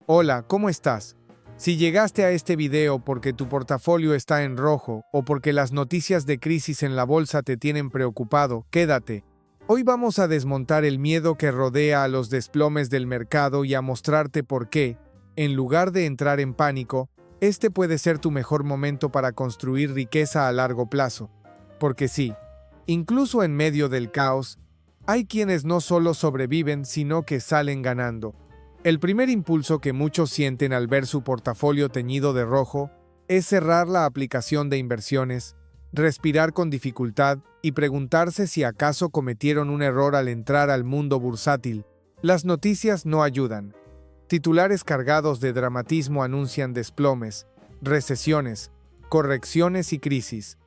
Hola, ¿cómo estás? Si llegaste a este video porque tu portafolio está en rojo o porque las noticias de crisis en la bolsa te tienen preocupado, quédate. Hoy vamos a desmontar el miedo que rodea a los desplomes del mercado y a mostrarte por qué, en lugar de entrar en pánico, este puede ser tu mejor momento para construir riqueza a largo plazo. Porque sí, incluso en medio del caos, hay quienes no solo sobreviven, sino que salen ganando. El primer impulso que muchos sienten al ver su portafolio teñido de rojo es cerrar la aplicación de inversiones, respirar con dificultad y preguntarse si acaso cometieron un error al entrar al mundo bursátil. Las noticias no ayudan. Titulares cargados de dramatismo anuncian desplomes, recesiones, correcciones y crisis,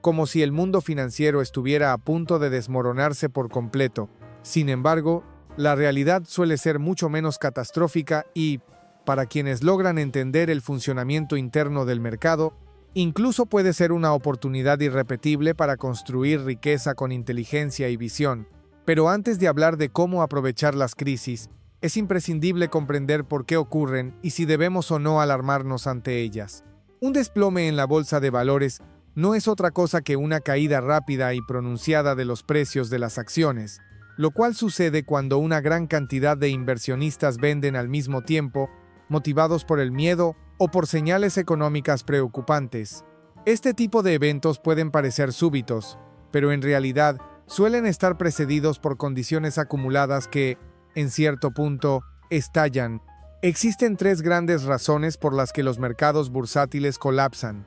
como si el mundo financiero estuviera a punto de desmoronarse por completo. Sin embargo, la realidad suele ser mucho menos catastrófica y, para quienes logran entender el funcionamiento interno del mercado, incluso puede ser una oportunidad irrepetible para construir riqueza con inteligencia y visión. Pero antes de hablar de cómo aprovechar las crisis, es imprescindible comprender por qué ocurren y si debemos o no alarmarnos ante ellas. Un desplome en la bolsa de valores no es otra cosa que una caída rápida y pronunciada de los precios de las acciones, lo cual sucede cuando una gran cantidad de inversionistas venden al mismo tiempo, motivados por el miedo o por señales económicas preocupantes. Este tipo de eventos pueden parecer súbitos, pero en realidad suelen estar precedidos por condiciones acumuladas que, en cierto punto, estallan. Existen tres grandes razones por las que los mercados bursátiles colapsan: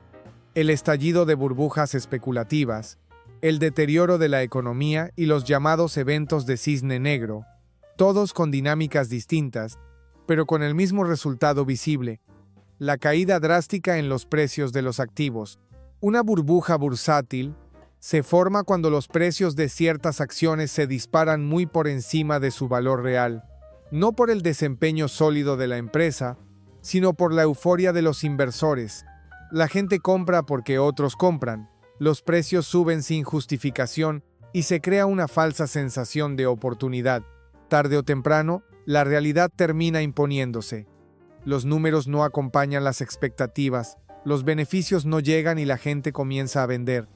el estallido de burbujas especulativas, el deterioro de la economía y los llamados eventos de cisne negro, todos con dinámicas distintas, pero con el mismo resultado visible: la caída drástica en los precios de los activos. Una burbuja bursátil se forma cuando los precios de ciertas acciones se disparan muy por encima de su valor real, no por el desempeño sólido de la empresa, sino por la euforia de los inversores. La gente compra porque otros compran. Los precios suben sin justificación y se crea una falsa sensación de oportunidad. Tarde o temprano, la realidad termina imponiéndose. Los números no acompañan las expectativas, los beneficios no llegan y la gente comienza a vender.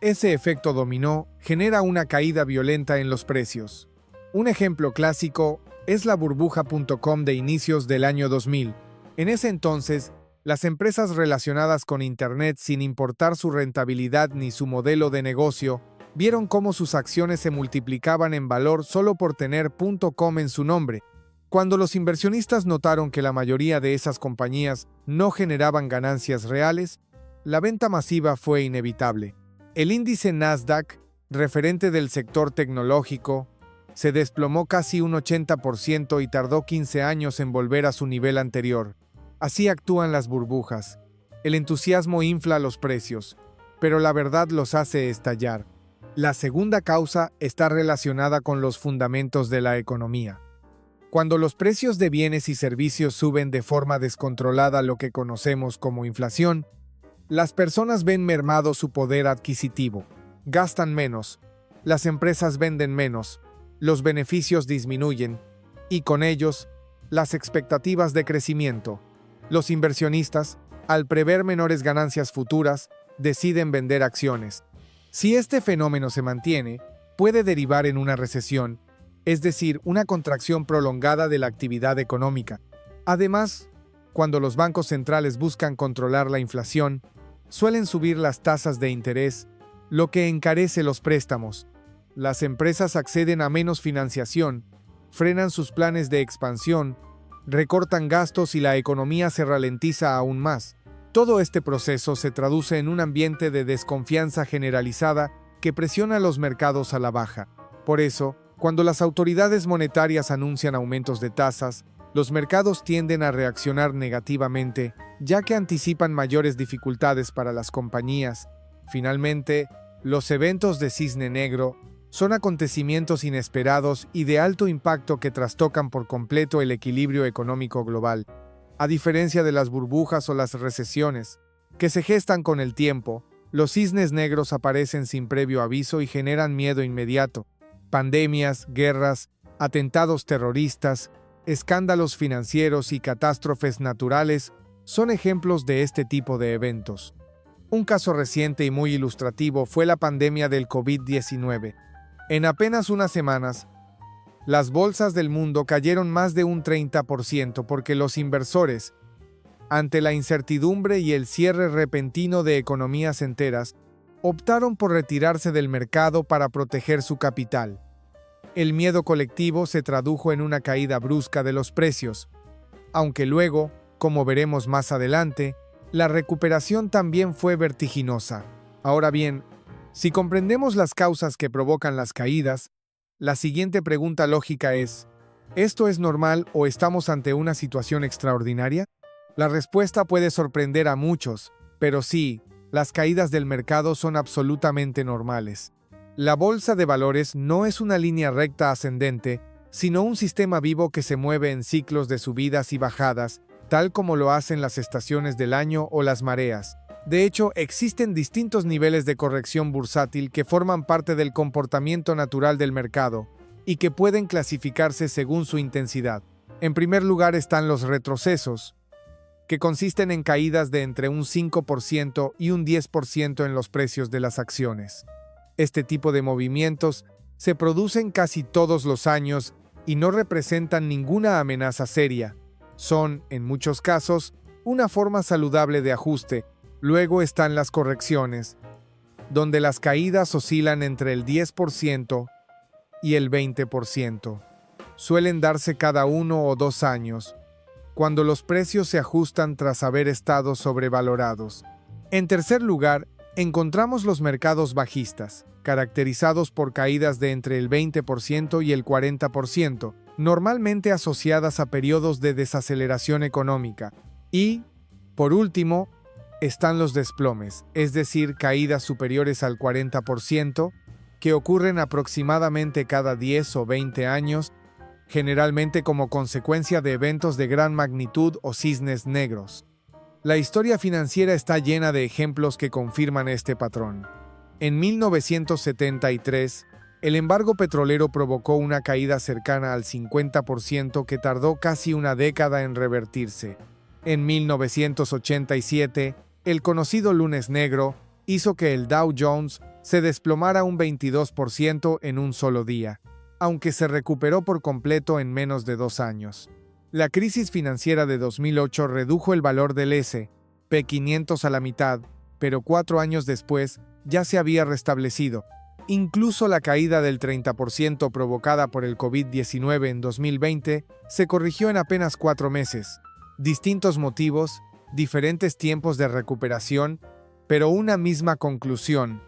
Ese efecto dominó genera una caída violenta en los precios. Un ejemplo clásico es la burbuja.com de inicios del año 2000. En ese entonces, las empresas relacionadas con Internet, sin importar su rentabilidad ni su modelo de negocio, vieron cómo sus acciones se multiplicaban en valor solo por tener .com en su nombre. Cuando los inversionistas notaron que la mayoría de esas compañías no generaban ganancias reales, la venta masiva fue inevitable. El índice Nasdaq, referente del sector tecnológico, se desplomó casi un 80% y tardó 15 años en volver a su nivel anterior. Así actúan las burbujas. El entusiasmo infla los precios, pero la verdad los hace estallar. La segunda causa está relacionada con los fundamentos de la economía. Cuando los precios de bienes y servicios suben de forma descontrolada, lo que conocemos como inflación, las personas ven mermado su poder adquisitivo, gastan menos, las empresas venden menos, los beneficios disminuyen, y con ellos, las expectativas de crecimiento. Los inversionistas, al prever menores ganancias futuras, deciden vender acciones. Si este fenómeno se mantiene, puede derivar en una recesión, es decir, una contracción prolongada de la actividad económica. Además, cuando los bancos centrales buscan controlar la inflación, suelen subir las tasas de interés, lo que encarece los préstamos. Las empresas acceden a menos financiación, frenan sus planes de expansión, recortan gastos y la economía se ralentiza aún más. Todo este proceso se traduce en un ambiente de desconfianza generalizada que presiona los mercados a la baja. Por eso, cuando las autoridades monetarias anuncian aumentos de tasas, los mercados tienden a reaccionar negativamente, ya que anticipan mayores dificultades para las compañías. Finalmente, los eventos de cisne negro son acontecimientos inesperados y de alto impacto que trastocan por completo el equilibrio económico global. A diferencia de las burbujas o las recesiones, que se gestan con el tiempo, los cisnes negros aparecen sin previo aviso y generan miedo inmediato. Pandemias, guerras, atentados terroristas, escándalos financieros y catástrofes naturales son ejemplos de este tipo de eventos. Un caso reciente y muy ilustrativo fue la pandemia del COVID-19. En apenas unas semanas, las bolsas del mundo cayeron más de un 30% porque los inversores, ante la incertidumbre y el cierre repentino de economías enteras, optaron por retirarse del mercado para proteger su capital. El miedo colectivo se tradujo en una caída brusca de los precios, aunque luego, como veremos más adelante, la recuperación también fue vertiginosa. Ahora bien, si comprendemos las causas que provocan las caídas, la siguiente pregunta lógica es: ¿esto es normal o estamos ante una situación extraordinaria? La respuesta puede sorprender a muchos, pero sí, las caídas del mercado son absolutamente normales. La bolsa de valores no es una línea recta ascendente, sino un sistema vivo que se mueve en ciclos de subidas y bajadas, tal como lo hacen las estaciones del año o las mareas. De hecho, existen distintos niveles de corrección bursátil que forman parte del comportamiento natural del mercado y que pueden clasificarse según su intensidad. En primer lugar están los retrocesos, que consisten en caídas de entre un 5% y un 10% en los precios de las acciones. Este tipo de movimientos se producen casi todos los años y no representan ninguna amenaza seria. Son, en muchos casos, una forma saludable de ajuste. Luego están las correcciones, donde las caídas oscilan entre el 10% y el 20%. Suelen darse cada 1 o 2 años, cuando los precios se ajustan tras haber estado sobrevalorados. En tercer lugar, encontramos los mercados bajistas, caracterizados por caídas de entre el 20% y el 40%, normalmente asociadas a periodos de desaceleración económica. Y, por último, están los desplomes, es decir, caídas superiores al 40%, que ocurren aproximadamente cada 10 o 20 años, generalmente como consecuencia de eventos de gran magnitud o cisnes negros. La historia financiera está llena de ejemplos que confirman este patrón. En 1973, el embargo petrolero provocó una caída cercana al 50% que tardó casi una década en revertirse. En 1987, el conocido lunes negro hizo que el Dow Jones se desplomara un 22% en un solo día, aunque se recuperó por completo en menos de 2 años. La crisis financiera de 2008 redujo el valor del S&P 500 a la mitad, pero 4 años después ya se había restablecido. Incluso la caída del 30% provocada por el COVID-19 en 2020 se corrigió en apenas 4 meses. Distintos motivos, diferentes tiempos de recuperación, pero una misma conclusión: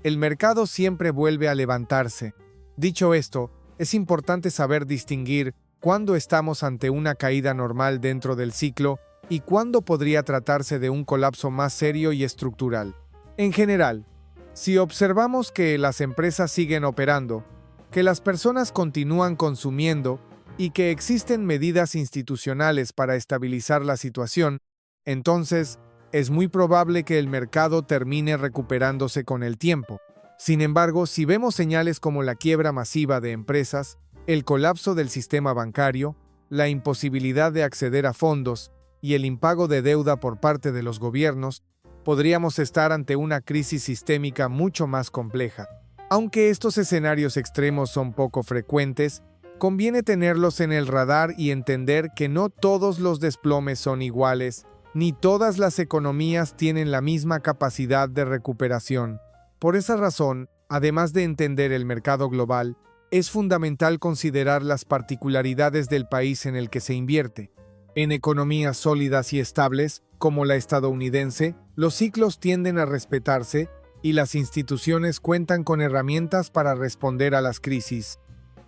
el mercado siempre vuelve a levantarse. Dicho esto, es importante saber distinguir cuándo estamos ante una caída normal dentro del ciclo y cuándo podría tratarse de un colapso más serio y estructural. En general, si observamos que las empresas siguen operando, que las personas continúan consumiendo y que existen medidas institucionales para estabilizar la situación, entonces es muy probable que el mercado termine recuperándose con el tiempo. Sin embargo, si vemos señales como la quiebra masiva de empresas, el colapso del sistema bancario, la imposibilidad de acceder a fondos y el impago de deuda por parte de los gobiernos, podríamos estar ante una crisis sistémica mucho más compleja. Aunque estos escenarios extremos son poco frecuentes, conviene tenerlos en el radar y entender que no todos los desplomes son iguales, ni todas las economías tienen la misma capacidad de recuperación. Por esa razón, además de entender el mercado global, es fundamental considerar las particularidades del país en el que se invierte. En economías sólidas y estables, como la estadounidense, los ciclos tienden a respetarse y las instituciones cuentan con herramientas para responder a las crisis.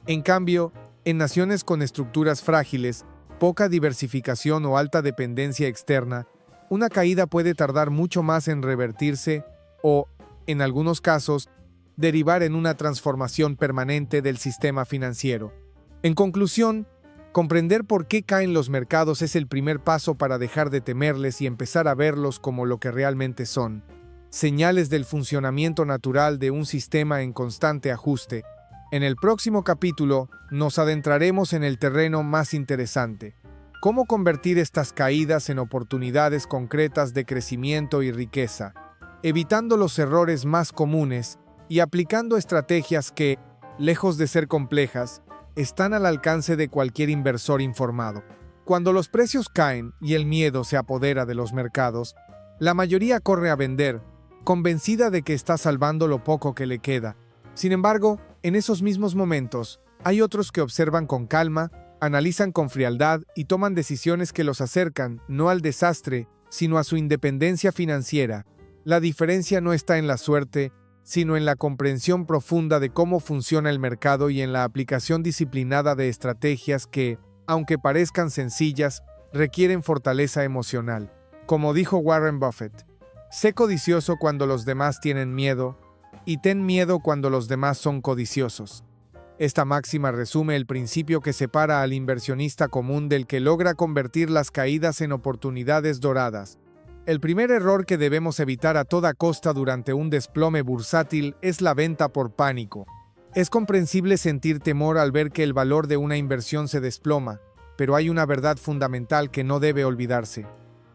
En cambio, en naciones con estructuras frágiles, poca diversificación o alta dependencia externa, una caída puede tardar mucho más en revertirse o, en algunos casos, derivar en una transformación permanente del sistema financiero. En conclusión, comprender por qué caen los mercados es el primer paso para dejar de temerles y empezar a verlos como lo que realmente son: señales del funcionamiento natural de un sistema en constante ajuste. En el próximo capítulo nos adentraremos en el terreno más interesante: cómo convertir estas caídas en oportunidades concretas de crecimiento y riqueza, evitando los errores más comunes y aplicando estrategias que, lejos de ser complejas, están al alcance de cualquier inversor informado. Cuando los precios caen y el miedo se apodera de los mercados, la mayoría corre a vender, convencida de que está salvando lo poco que le queda. Sin embargo, en esos mismos momentos, hay otros que observan con calma, analizan con frialdad y toman decisiones que los acercan no al desastre, sino a su independencia financiera. La diferencia no está en la suerte, sino en la comprensión profunda de cómo funciona el mercado y en la aplicación disciplinada de estrategias que, aunque parezcan sencillas, requieren fortaleza emocional. Como dijo Warren Buffett, sé codicioso cuando los demás tienen miedo, y ten miedo cuando los demás son codiciosos. Esta máxima resume el principio que separa al inversionista común del que logra convertir las caídas en oportunidades doradas. El primer error que debemos evitar a toda costa durante un desplome bursátil es la venta por pánico. Es comprensible sentir temor al ver que el valor de una inversión se desploma, pero hay una verdad fundamental que no debe olvidarse: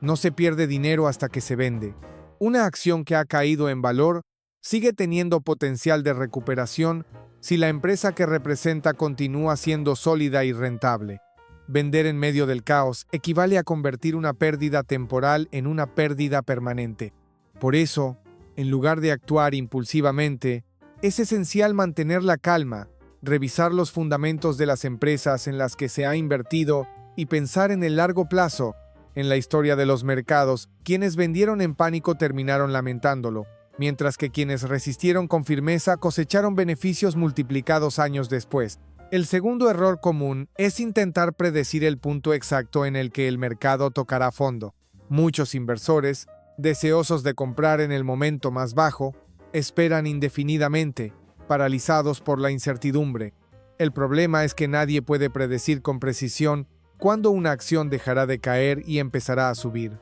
no se pierde dinero hasta que se vende. Una acción que ha caído en valor sigue teniendo potencial de recuperación si la empresa que representa continúa siendo sólida y rentable. Vender en medio del caos equivale a convertir una pérdida temporal en una pérdida permanente. Por eso, en lugar de actuar impulsivamente, es esencial mantener la calma, revisar los fundamentos de las empresas en las que se ha invertido y pensar en el largo plazo. En la historia de los mercados, quienes vendieron en pánico terminaron lamentándolo, mientras que quienes resistieron con firmeza cosecharon beneficios multiplicados años después. El segundo error común es intentar predecir el punto exacto en el que el mercado tocará fondo. Muchos inversores, deseosos de comprar en el momento más bajo, esperan indefinidamente, paralizados por la incertidumbre. El problema es que nadie puede predecir con precisión cuándo una acción dejará de caer y empezará a subir.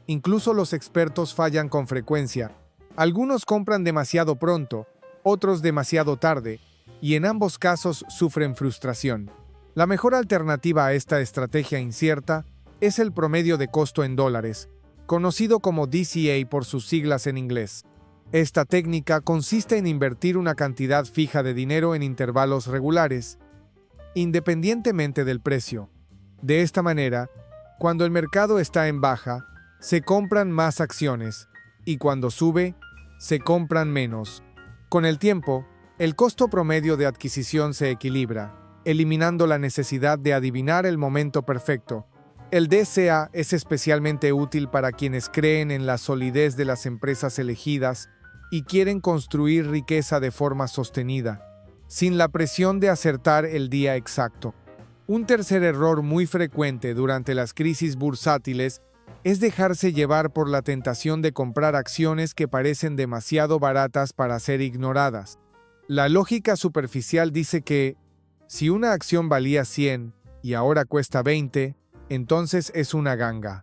Incluso los expertos fallan con frecuencia. Algunos compran demasiado pronto, otros demasiado tarde, y en ambos casos sufren frustración. La mejor alternativa a esta estrategia incierta es el promedio de costo en dólares, conocido como DCA por sus siglas en inglés. Esta técnica consiste en invertir una cantidad fija de dinero en intervalos regulares, independientemente del precio. De esta manera, cuando el mercado está en baja, se compran más acciones, y cuando sube, se compran menos. Con el tiempo, el costo promedio de adquisición se equilibra, eliminando la necesidad de adivinar el momento perfecto. El DCA es especialmente útil para quienes creen en la solidez de las empresas elegidas y quieren construir riqueza de forma sostenida, sin la presión de acertar el día exacto. Un tercer error muy frecuente durante las crisis bursátiles es dejarse llevar por la tentación de comprar acciones que parecen demasiado baratas para ser ignoradas. La lógica superficial dice que, si una acción valía 100 y ahora cuesta 20, entonces es una ganga.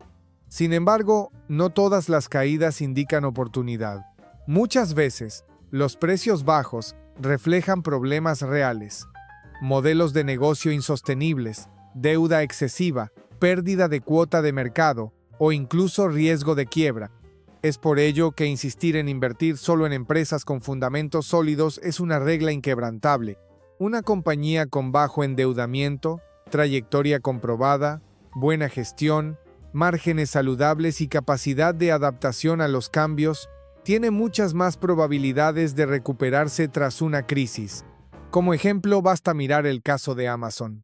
Sin embargo, no todas las caídas indican oportunidad. Muchas veces, los precios bajos reflejan problemas reales: modelos de negocio insostenibles, deuda excesiva, pérdida de cuota de mercado o incluso riesgo de quiebra. Es por ello que insistir en invertir solo en empresas con fundamentos sólidos es una regla inquebrantable. Una compañía con bajo endeudamiento, trayectoria comprobada, buena gestión, márgenes saludables y capacidad de adaptación a los cambios, tiene muchas más probabilidades de recuperarse tras una crisis. Como ejemplo, basta mirar el caso de Amazon.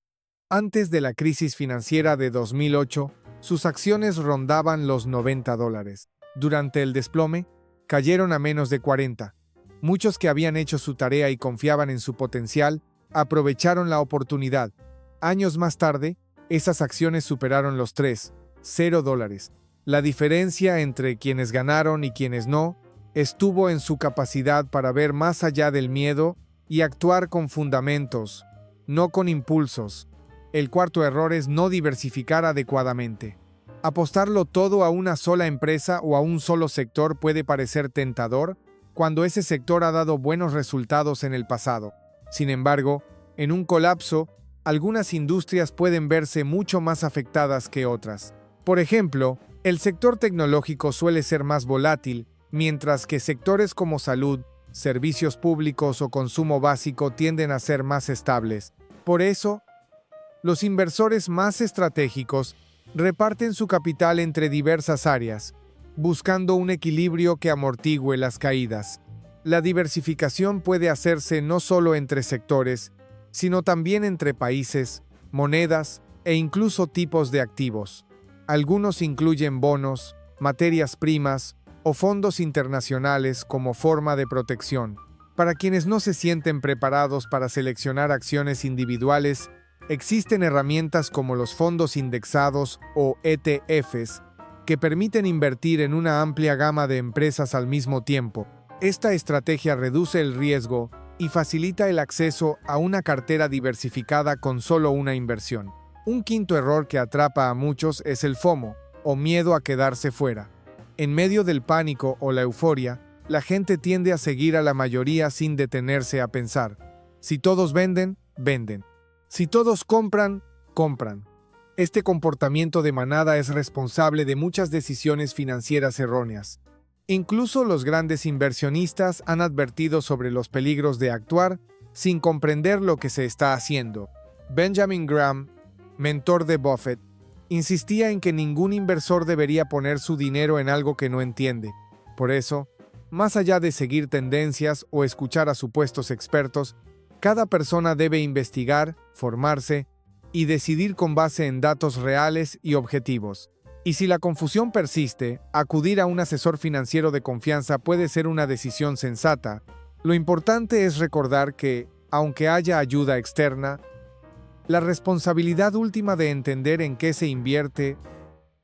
Antes de la crisis financiera de 2008, sus acciones rondaban los $90. Durante el desplome, cayeron a menos de 40. Muchos que habían hecho su tarea y confiaban en su potencial, aprovecharon la oportunidad. Años más tarde, esas acciones superaron los $3.0. La diferencia entre quienes ganaron y quienes no estuvo en su capacidad para ver más allá del miedo y actuar con fundamentos, no con impulsos. El cuarto error es no diversificar adecuadamente. Apostarlo todo a una sola empresa o a un solo sector puede parecer tentador cuando ese sector ha dado buenos resultados en el pasado. Sin embargo, en un colapso, algunas industrias pueden verse mucho más afectadas que otras. Por ejemplo, el sector tecnológico suele ser más volátil, mientras que sectores como salud, servicios públicos o consumo básico tienden a ser más estables. Por eso, los inversores más estratégicos reparten su capital entre diversas áreas, buscando un equilibrio que amortigüe las caídas. La diversificación puede hacerse no solo entre sectores, sino también entre países, monedas e incluso tipos de activos. Algunos incluyen bonos, materias primas o fondos internacionales como forma de protección. Para quienes no se sienten preparados para seleccionar acciones individuales, existen herramientas como los fondos indexados o ETFs, que permiten invertir en una amplia gama de empresas al mismo tiempo. Esta estrategia reduce el riesgo y facilita el acceso a una cartera diversificada con solo una inversión. Un quinto error que atrapa a muchos es el FOMO, o miedo a quedarse fuera. En medio del pánico o la euforia, la gente tiende a seguir a la mayoría sin detenerse a pensar. Si todos venden, venden. Si todos compran, compran. Este comportamiento de manada es responsable de muchas decisiones financieras erróneas. Incluso los grandes inversionistas han advertido sobre los peligros de actuar sin comprender lo que se está haciendo. Benjamin Graham, mentor de Buffett, insistía en que ningún inversor debería poner su dinero en algo que no entiende. Por eso, más allá de seguir tendencias o escuchar a supuestos expertos, cada persona debe investigar, formarse y decidir con base en datos reales y objetivos. Y si la confusión persiste, acudir a un asesor financiero de confianza puede ser una decisión sensata. Lo importante es recordar que, aunque haya ayuda externa, la responsabilidad última de entender en qué se invierte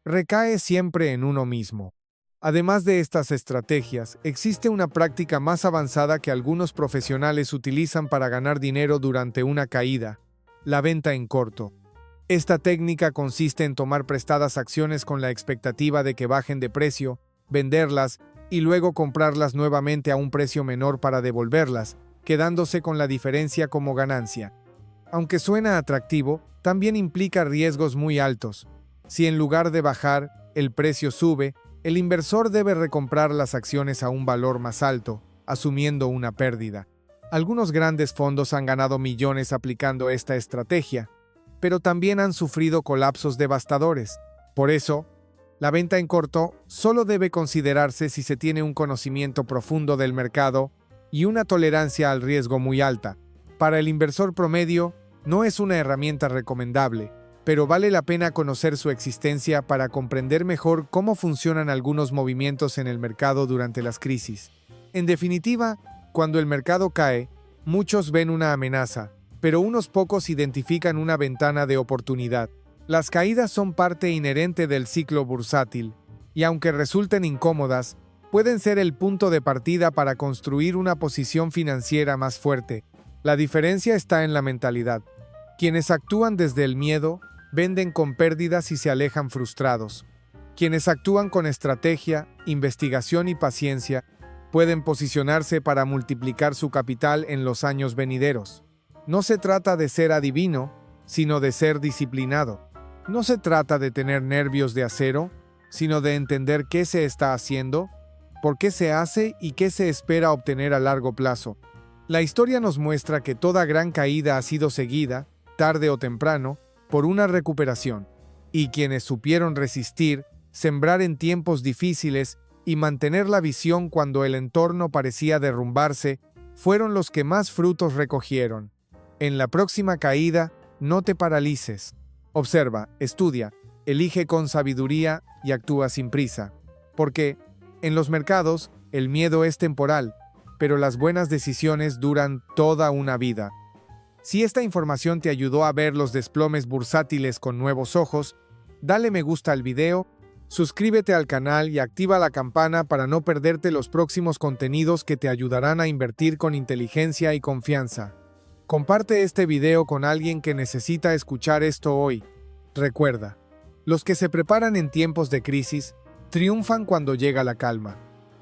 recae siempre en uno mismo. Además de estas estrategias, existe una práctica más avanzada que algunos profesionales utilizan para ganar dinero durante una caída: la venta en corto. Esta técnica consiste en tomar prestadas acciones con la expectativa de que bajen de precio, venderlas y luego comprarlas nuevamente a un precio menor para devolverlas, quedándose con la diferencia como ganancia. Aunque suena atractivo, también implica riesgos muy altos. Si en lugar de bajar, el precio sube, el inversor debe recomprar las acciones a un valor más alto, asumiendo una pérdida. Algunos grandes fondos han ganado millones aplicando esta estrategia, pero también han sufrido colapsos devastadores. Por eso, la venta en corto solo debe considerarse si se tiene un conocimiento profundo del mercado y una tolerancia al riesgo muy alta. Para el inversor promedio, no es una herramienta recomendable, pero vale la pena conocer su existencia para comprender mejor cómo funcionan algunos movimientos en el mercado durante las crisis. En definitiva, cuando el mercado cae, muchos ven una amenaza, pero unos pocos identifican una ventana de oportunidad. Las caídas son parte inherente del ciclo bursátil, y aunque resulten incómodas, pueden ser el punto de partida para construir una posición financiera más fuerte. La diferencia está en la mentalidad. Quienes actúan desde el miedo, venden con pérdidas y se alejan frustrados. Quienes actúan con estrategia, investigación y paciencia, pueden posicionarse para multiplicar su capital en los años venideros. No se trata de ser adivino, sino de ser disciplinado. No se trata de tener nervios de acero, sino de entender qué se está haciendo, por qué se hace y qué se espera obtener a largo plazo. La historia nos muestra que toda gran caída ha sido seguida, tarde o temprano, por una recuperación, y quienes supieron resistir, sembrar en tiempos difíciles y mantener la visión cuando el entorno parecía derrumbarse, fueron los que más frutos recogieron. En la próxima caída, no te paralices. Observa, estudia, elige con sabiduría y actúa sin prisa. Porque, en los mercados, el miedo es temporal, pero las buenas decisiones duran toda una vida. Si esta información te ayudó a ver los desplomes bursátiles con nuevos ojos, dale me gusta al video, suscríbete al canal y activa la campana para no perderte los próximos contenidos que te ayudarán a invertir con inteligencia y confianza. Comparte este video con alguien que necesita escuchar esto hoy. Recuerda, los que se preparan en tiempos de crisis triunfan cuando llega la calma.